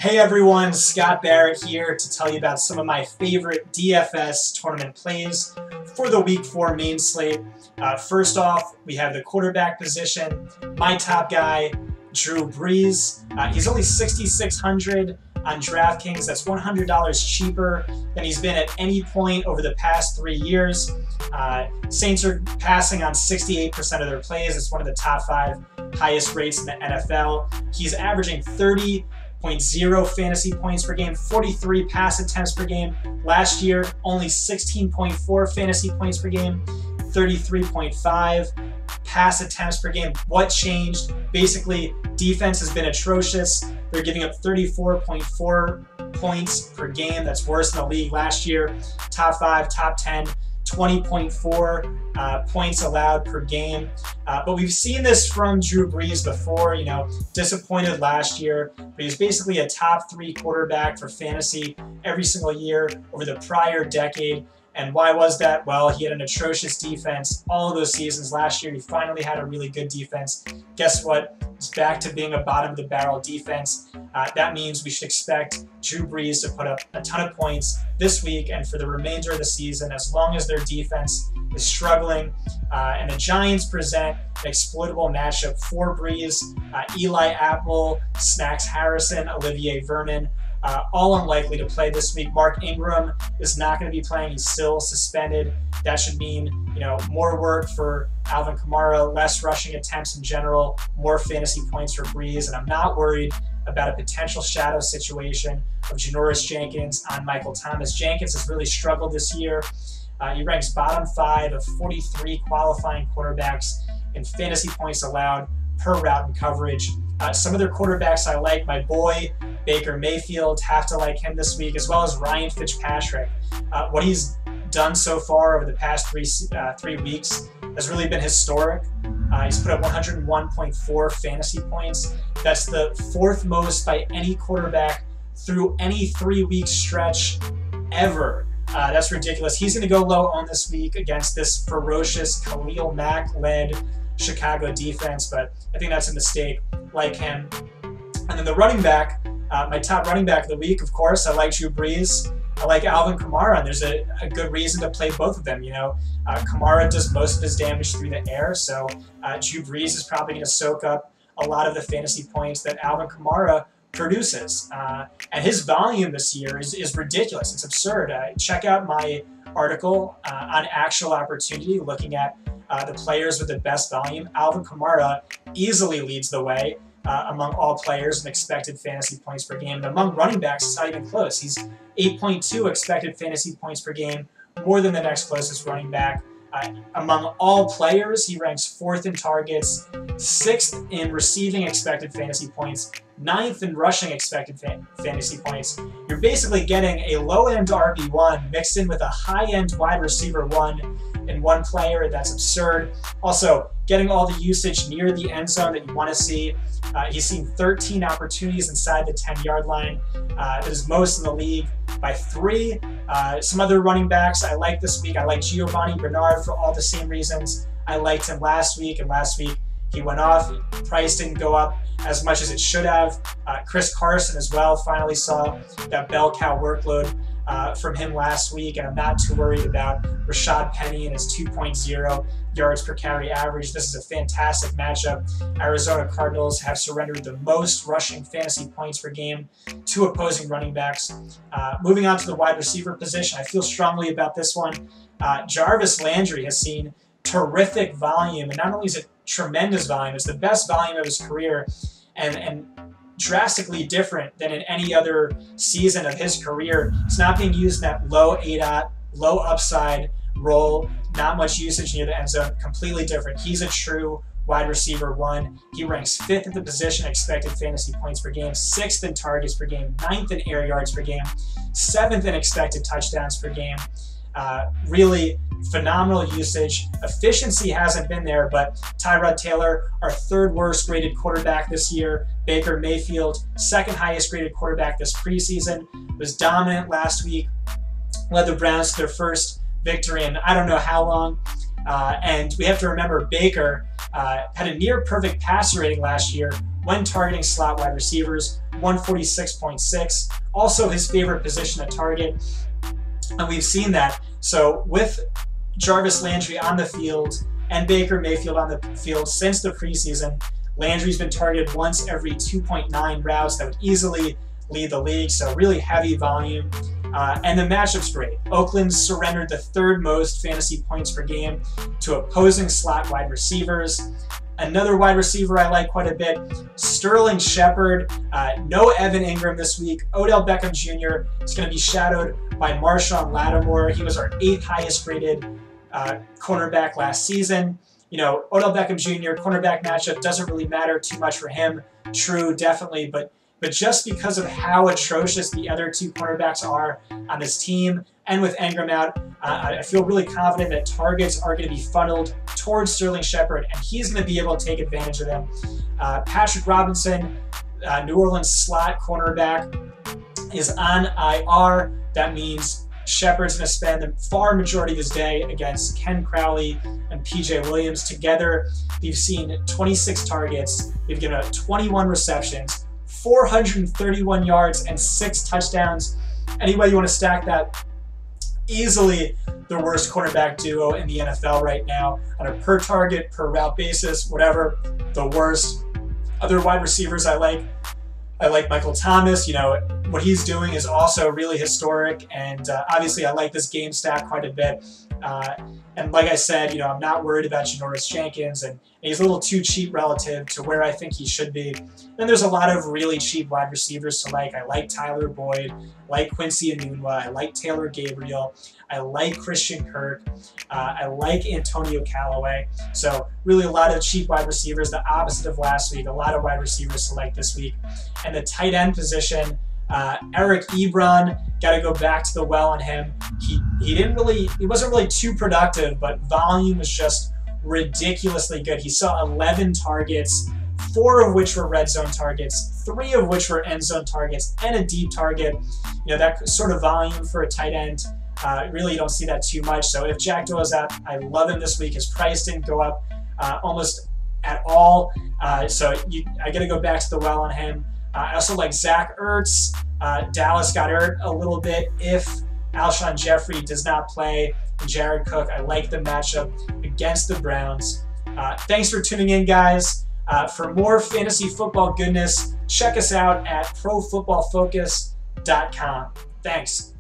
Hey everyone, Scott Barrett here to tell you about some of my favorite DFS tournament plays for the Week 4 main slate. First off, we have the quarterback position. My top guy, Drew Brees. He's only $6,600 on DraftKings. That's $100 cheaper than he's been at any point over the past 3 years. Saints are passing on 68% of their plays. It's one of the top 5 highest rates in the NFL. He's averaging 30.0 fantasy points per game, 43 pass attempts per game. Last year, only 16.4 fantasy points per game, 33.5 pass attempts per game. What changed? Basically, defense has been atrocious. They're giving up 34.4 points per game. That's worse than the league last year. Top 5, top 10. 20.4 points allowed per game. But we've seen this from Drew Brees before, disappointed last year, but he's basically a top 3 quarterback for fantasy every single year over the prior decade. And why was that? Well, he had an atrocious defense all of those seasons. Last year, he finally had a really good defense. Guess what? It's back to being a bottom-of-the-barrel defense. That means we should expect Drew Brees to put up a ton of points this week and for the remainder of the season, as long as their defense is struggling. And the Giants present an exploitable matchup for Brees. Eli Apple, Snacks Harrison, Olivier Vernon, all unlikely to play this week. Mark Ingram is not going to be playing. He's still suspended. That should mean, more work for Alvin Kamara, less rushing attempts in general, more fantasy points for Brees. And I'm not worried about a potential shadow situation of Janoris Jenkins on Michael Thomas. Jenkins has really struggled this year. He ranks bottom 5 of 43 qualifying quarterbacks in fantasy points allowed per route and coverage. Some of their quarterbacks I like. My boy, Baker Mayfield, have to like him this week, as well as Ryan Fitzpatrick. What he's done so far over the past 3 weeks has really been historic. He's put up 101.4 fantasy points. That's the 4th most by any quarterback through any 3-week stretch ever. That's ridiculous. He's going to go low on this week against this ferocious Khalil Mack-led Chicago defense, but I think that's a mistake. Like him. And then the running back, my top running back of the week, of course, I like Drew Brees. I like Alvin Kamara, and there's a good reason to play both of them. Kamara does most of his damage through the air, so Drew Brees is probably going to soak up a lot of the fantasy points that Alvin Kamara produces. And his volume this year is ridiculous. It's absurd. Check out my article on Actual Opportunity, looking at the players with the best volume. Alvin Kamara easily leads the way among all players in expected fantasy points per game. And among running backs, it's not even close. He's 8.2 expected fantasy points per game, more than the next closest running back. Among all players, he ranks 4th in targets, 6th in receiving expected fantasy points, 9th in rushing expected fantasy points. You're basically getting a low-end RB1 mixed in with a high-end wide receiver 1 in one player. That's absurd. Also, getting all the usage near the end zone that you want to see. He's seen 13 opportunities inside the 10-yard line. That is most in the league by 3. Some other running backs I like this week. I like Giovanni Bernard for all the same reasons. I liked him last week, and last week he went off. Price didn't go up as much as it should have. Chris Carson as well finally saw that bell cow workload from him last week, and I'm not too worried about Rashad Penny and his 2.0 yards per carry average. This is a fantastic matchup. Arizona Cardinals have surrendered the most rushing fantasy points per game to opposing running backs. Moving on to the wide receiver position, I feel strongly about this one. Jarvis Landry has seen terrific volume, and not only is it tremendous volume, it's the best volume of his career, and drastically different than in any other season of his career. It's not being used in that low ADOT, low upside role, not much usage near the end zone, completely different. He's a true wide receiver 1. He ranks 5th at the position expected fantasy points per game, 6th in targets per game, 9th in air yards per game, 7th in expected touchdowns per game. Really phenomenal usage. Efficiency hasn't been there, but Tyrod Taylor, our 3rd worst graded quarterback this year. Baker Mayfield, 2nd highest graded quarterback this preseason, was dominant last week, led the Browns to their first victory in I don't know how long. And we have to remember Baker had a near perfect passer rating last year when targeting slot wide receivers, 146.6. Also his favorite position at target. And we've seen that. So with Jarvis Landry on the field and Baker Mayfield on the field since the preseason, Landry's been targeted once every 2.9 routes. That would easily lead the league, so really heavy volume. And the matchup's great. Oakland surrendered the third most fantasy points per game to opposing slot wide receivers. Another wide receiver I like quite a bit, Sterling Shepard. No Evan Ingram this week. Odell Beckham Jr. is going to be shadowed by Marshawn Lattimore. He was our 8th highest rated cornerback last season. You know, Odell Beckham Jr. cornerback matchup doesn't really matter too much for him. True, definitely, but just because of how atrocious the other two cornerbacks are on this team, and with Ingram out, I feel really confident that targets are going to be funneled towards Sterling Shepard, and he's going to be able to take advantage of them. Patrick Robinson, New Orleans slot cornerback, is on IR. That means Shepard's going to spend the far majority of his day against Ken Crowley and PJ Williams. Together, they've seen 26 targets. They've given up 21 receptions, 431 yards, and 6 touchdowns. Any way you want to stack that, easily the worst cornerback duo in the NFL right now on a per target, per route basis, whatever, the worst. Other wide receivers I like Michael Thomas. You know, what he's doing is also really historic, and obviously I like this game stack quite a bit. And like I said, you know, I'm not worried about Janoris Jenkins, and he's a little too cheap relative to where I think he should be. Then there's a lot of really cheap wide receivers to like. I like Tyler Boyd, like Quincy Enunwa, I like Taylor Gabriel, I like Christian Kirk, I like Antonio Callaway. So really a lot of cheap wide receivers, the opposite of last week. A lot of wide receivers to like this week. And the tight end position, Eric Ebron, got to go back to the well on him. He wasn't really too productive, but volume was just ridiculously good. He saw 11 targets, 4 of which were red zone targets, 3 of which were end zone targets, and a deep target. You know, that sort of volume for a tight end, really you don't see that too much. So if Jack Doyle's out, I love him this week. His price didn't go up almost at all. So I got to go back to the well on him. I also like Zach Ertz. Dallas got hurt a little bit. If Alshon Jeffrey does not play, Jared Cook, I like the matchup against the Browns. Thanks for tuning in, guys. For more fantasy football goodness, check us out at profootballfocus.com. Thanks.